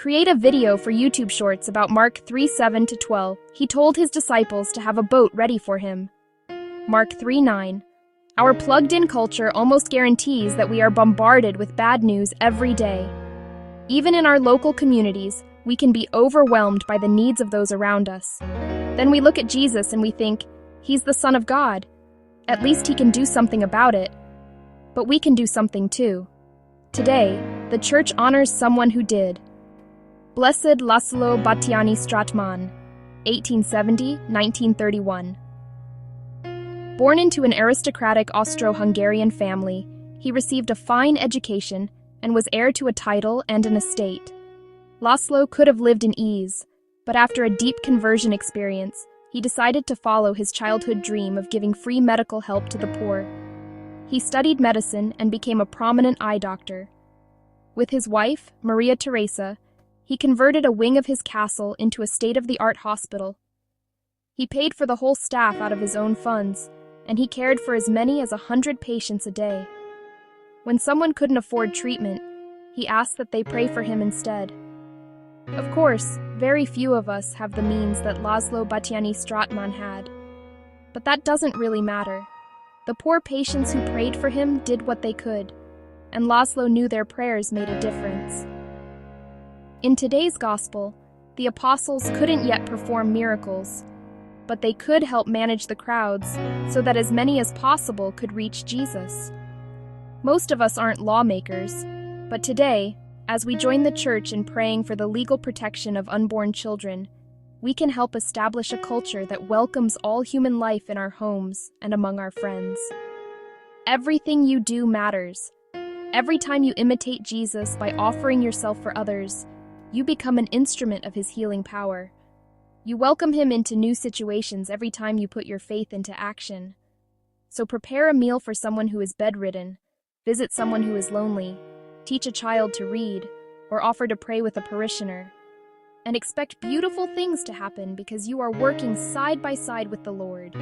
create a video for YouTube Shorts about Mark 3:7-12. He told his disciples to have a boat ready for him. Mark 3:9. Our plugged-in culture almost guarantees that we are bombarded with bad news every day. Even in our local communities, we can be overwhelmed by the needs of those around us. Then we look at Jesus and we think, He's the Son of God. At least He can do something about it. But we can do something too. Today, the Church honors someone who did. Blessed Laszlo Batthyány Stratman, 1870-1931. Born into an aristocratic Austro-Hungarian family, he received a fine education and was heir to a title and an estate. Laszlo could have lived in ease, but after a deep conversion experience, he decided to follow his childhood dream of giving free medical help to the poor. He studied medicine and became a prominent eye doctor. With his wife, Maria Teresa, he converted a wing of his castle into a state-of-the-art hospital. He paid for the whole staff out of his own funds, and he cared for as many as 100 patients a day. When someone couldn't afford treatment, he asked that they pray for him instead. Of course, very few of us have the means that Laszlo Batthyány Stratman had. But that doesn't really matter. The poor patients who prayed for him did what they could, and Laszlo knew their prayers made a difference. In today's gospel, the apostles couldn't yet perform miracles, but they could help manage the crowds so that as many as possible could reach Jesus. Most of us aren't lawmakers, but today, as we join the Church in praying for the legal protection of unborn children, we can help establish a culture that welcomes all human life in our homes and among our friends. Everything you do matters. Every time you imitate Jesus by offering yourself for others, you become an instrument of His healing power. You welcome Him into new situations every time you put your faith into action. So prepare a meal for someone who is bedridden, visit someone who is lonely, teach a child to read, or offer to pray with a parishioner. And expect beautiful things to happen because you are working side by side with the Lord.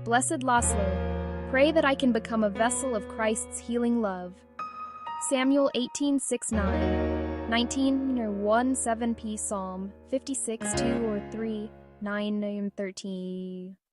Blessed Laszlo, pray that I can become a vessel of Christ's healing love. Samuel 18:6-9, 19:1-7p Psalm 56:2 or 3, 9-13.